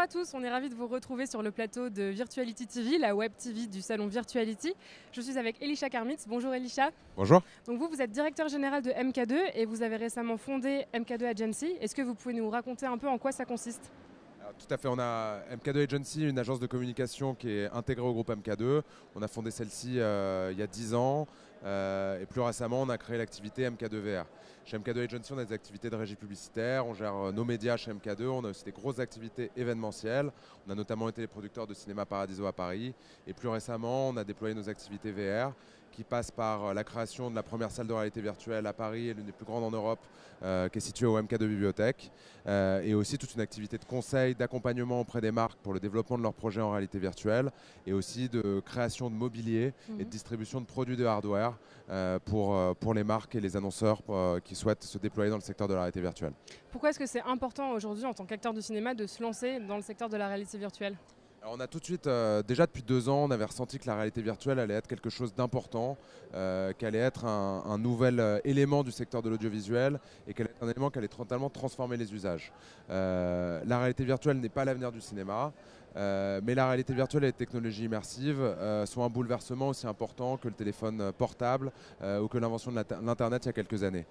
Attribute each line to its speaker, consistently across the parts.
Speaker 1: à tous, on est ravis de vous retrouver sur le plateau de Virtuality TV, la web TV du salon Virtuality. Je suis avec Elisha Karmitz. Bonjour Elisha.
Speaker 2: Bonjour.
Speaker 1: Donc vous êtes directeur général de MK2 et vous avez récemment fondé MK2 Agency. Est-ce que vous pouvez nous raconter un peu en quoi ça consiste ?
Speaker 2: Alors, tout à fait, on a MK2 Agency, une agence de communication qui est intégrée au groupe MK2. On a fondé celle-ci il y a 10 ans et plus récemment on a créé l'activité MK2 VR. Chez MK2 Agency, on a des activités de régie publicitaire, on gère nos médias chez MK2, on a aussi des grosses activités événementielles. On a notamment été les producteurs de Cinéma Paradiso à Paris et plus récemment on a déployé nos activités VR qui passent par la création de la première salle de réalité virtuelle à Paris, l'une des plus grandes en Europe, qui est située au MK2 Bibliothèque, et aussi toute une activité de conseil, d'accompagnement auprès des marques pour le développement de leurs projets en réalité virtuelle, et aussi de création de mobilier et de distribution de produits de hardware pour les marques et les annonceurs qui souhaitent se déployer dans le secteur de la réalité virtuelle.
Speaker 1: Pourquoi est-ce que c'est important aujourd'hui en tant qu'acteur du cinéma de se lancer dans le secteur de la réalité virtuelle ?
Speaker 2: Alors on a tout de suite, déjà depuis 2 ans, on avait ressenti que la réalité virtuelle allait être quelque chose d'important, qu'elle allait être un nouvel élément du secteur de l'audiovisuel et qu'elle allait être un élément qui allait totalement transformer les usages. La réalité virtuelle n'est pas l'avenir du cinéma, mais la réalité virtuelle et les technologies immersives sont un bouleversement aussi important que le téléphone portable ou que l'invention de l'Internet il y a quelques années.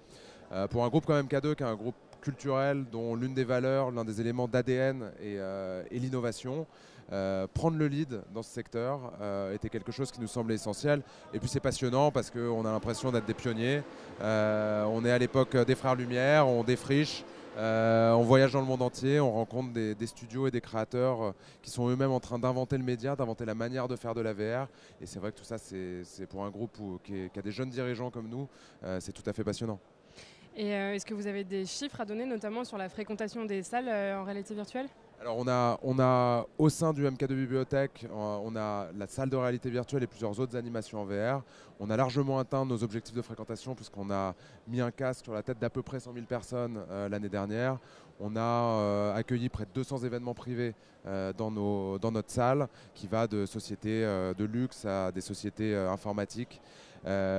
Speaker 2: Pour un groupe comme MK2, qui est un groupe culturel dont l'une des valeurs, l'un des éléments d'ADN est l'innovation, prendre le lead dans ce secteur était quelque chose qui nous semblait essentiel. Et puis c'est passionnant parce qu'on a l'impression d'être des pionniers. On est à l'époque des Frères Lumière, on défriche, on voyage dans le monde entier, on rencontre des studios et des créateurs qui sont eux-mêmes en train d'inventer le média, d'inventer la manière de faire de la VR. Et c'est vrai que tout ça, c'est pour un groupe qui a des jeunes dirigeants comme nous, c'est tout à fait passionnant.
Speaker 1: Et est-ce que vous avez des chiffres à donner, notamment sur la fréquentation des salles en réalité virtuelle ?
Speaker 2: Alors on a au sein du MK2 Bibliothèque, on a la salle de réalité virtuelle et plusieurs autres animations en VR. On a largement atteint nos objectifs de fréquentation puisqu'on a mis un casque sur la tête d'à peu près 100 000 personnes l'année dernière. On a accueilli près de 200 événements privés dans notre salle qui va de sociétés de luxe à des sociétés informatiques.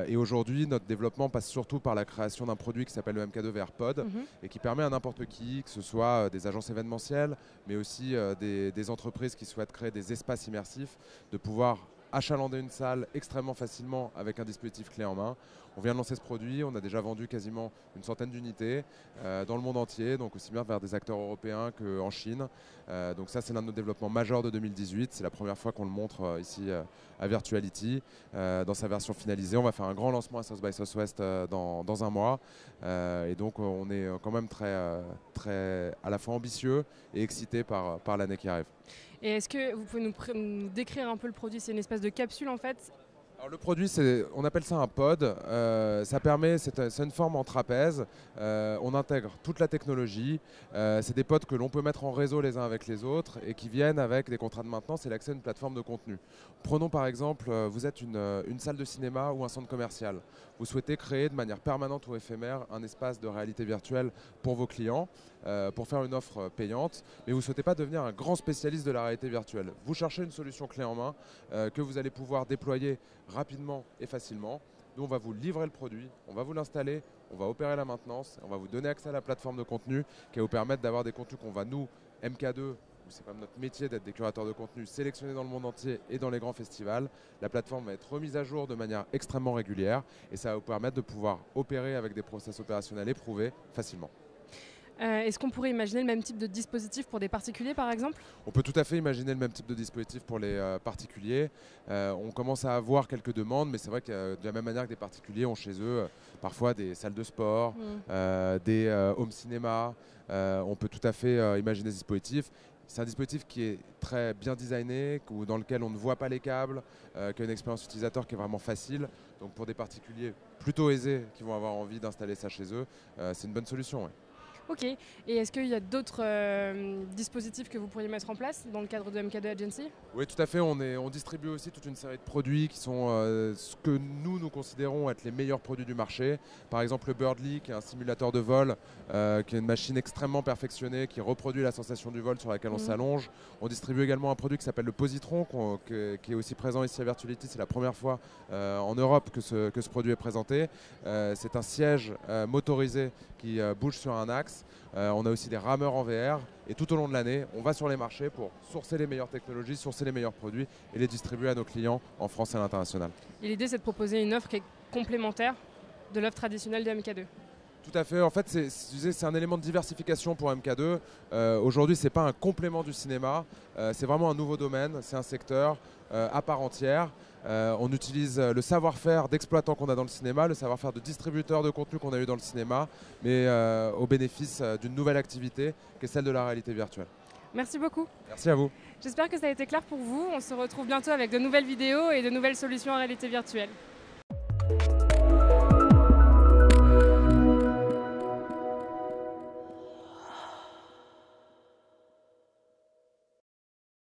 Speaker 2: Et aujourd'hui, notre développement passe surtout par la création d'un produit qui s'appelle le MK2 VR Pod et qui permet à n'importe qui, que ce soit des agences événementielles, mais aussi des entreprises qui souhaitent créer des espaces immersifs, de pouvoir achalander une salle extrêmement facilement avec un dispositif clé en main. On vient de lancer ce produit, on a déjà vendu quasiment une centaine d'unités dans le monde entier, donc aussi bien vers des acteurs européens qu'en Chine. Donc ça, c'est l'un de nos développements majeurs de 2018. C'est la première fois qu'on le montre ici à Virtuality dans sa version finalisée. On va faire un grand lancement à South by Southwest dans un mois. Et donc on est quand même très à la fois ambitieux et excité par l'année qui arrive.
Speaker 1: Et est-ce que vous pouvez nous décrire un peu le produit ? C'est une espèce de capsule en fait ?
Speaker 2: Alors le produit, on appelle ça un pod. Ça permet, c'est une forme en trapèze. On intègre toute la technologie. C'est des pods que l'on peut mettre en réseau les uns avec les autres et qui viennent avec des contrats de maintenance et l'accès à une plateforme de contenu. Prenons par exemple, vous êtes une salle de cinéma ou un centre commercial. Vous souhaitez créer de manière permanente ou éphémère un espace de réalité virtuelle pour vos clients, pour faire une offre payante, mais vous ne souhaitez pas devenir un grand spécialiste de la réalité virtuelle. Vous cherchez une solution clé en main que vous allez pouvoir déployer rapidement et facilement. Nous, on va vous livrer le produit, on va vous l'installer, on va opérer la maintenance, on va vous donner accès à la plateforme de contenu qui va vous permettre d'avoir des contenus qu'on va nous, MK2, c'est quand même notre métier d'être des curateurs de contenu sélectionnés dans le monde entier et dans les grands festivals. La plateforme va être remise à jour de manière extrêmement régulière et ça va vous permettre de pouvoir opérer avec des process opérationnels éprouvés facilement.
Speaker 1: Est-ce qu'on pourrait imaginer le même type de dispositif pour des particuliers par exemple ?
Speaker 2: On peut tout à fait imaginer le même type de dispositif pour les particuliers. On commence à avoir quelques demandes, mais c'est vrai que de la même manière que des particuliers ont chez eux parfois des salles de sport, des home cinéma. On peut tout à fait imaginer ce dispositif. C'est un dispositif qui est très bien designé, dans lequel on ne voit pas les câbles, qui a une expérience utilisateur qui est vraiment facile. Donc pour des particuliers plutôt aisés qui vont avoir envie d'installer ça chez eux, c'est une bonne solution. Ouais.
Speaker 1: Ok, et est-ce qu'il y a d'autres dispositifs que vous pourriez mettre en place dans le cadre de MK2 Agency ?
Speaker 2: Oui, tout à fait. On distribue aussi toute une série de produits qui sont ce que nous considérons être les meilleurs produits du marché. Par exemple, le Birdly, qui est un simulateur de vol, qui est une machine extrêmement perfectionnée, qui reproduit la sensation du vol sur laquelle on s'allonge. On distribue également un produit qui s'appelle le Positron, qui est aussi présent ici à Virtuality. C'est la première fois en Europe que ce produit est présenté. C'est un siège motorisé qui bouge sur un axe presse. On a aussi des rameurs en VR. Et tout au long de l'année, on va sur les marchés pour sourcer les meilleures technologies, sourcer les meilleurs produits et les distribuer à nos clients en France et à l'international.
Speaker 1: Et l'idée, c'est de proposer une offre qui est complémentaire de l'offre traditionnelle de MK2.
Speaker 2: Tout à fait. En fait, c'est un élément de diversification pour MK2. Aujourd'hui, ce n'est pas un complément du cinéma. C'est vraiment un nouveau domaine. C'est un secteur à part entière. On utilise le savoir-faire d'exploitants qu'on a dans le cinéma, le savoir-faire de distributeurs de contenu qu'on a eu dans le cinéma, mais au bénéfice d'une nouvelle activité qui est celle de la réalité virtuelle.
Speaker 1: Merci beaucoup.
Speaker 2: Merci à vous.
Speaker 1: J'espère que ça a été clair pour vous. On se retrouve bientôt avec de nouvelles vidéos et de nouvelles solutions en réalité virtuelle.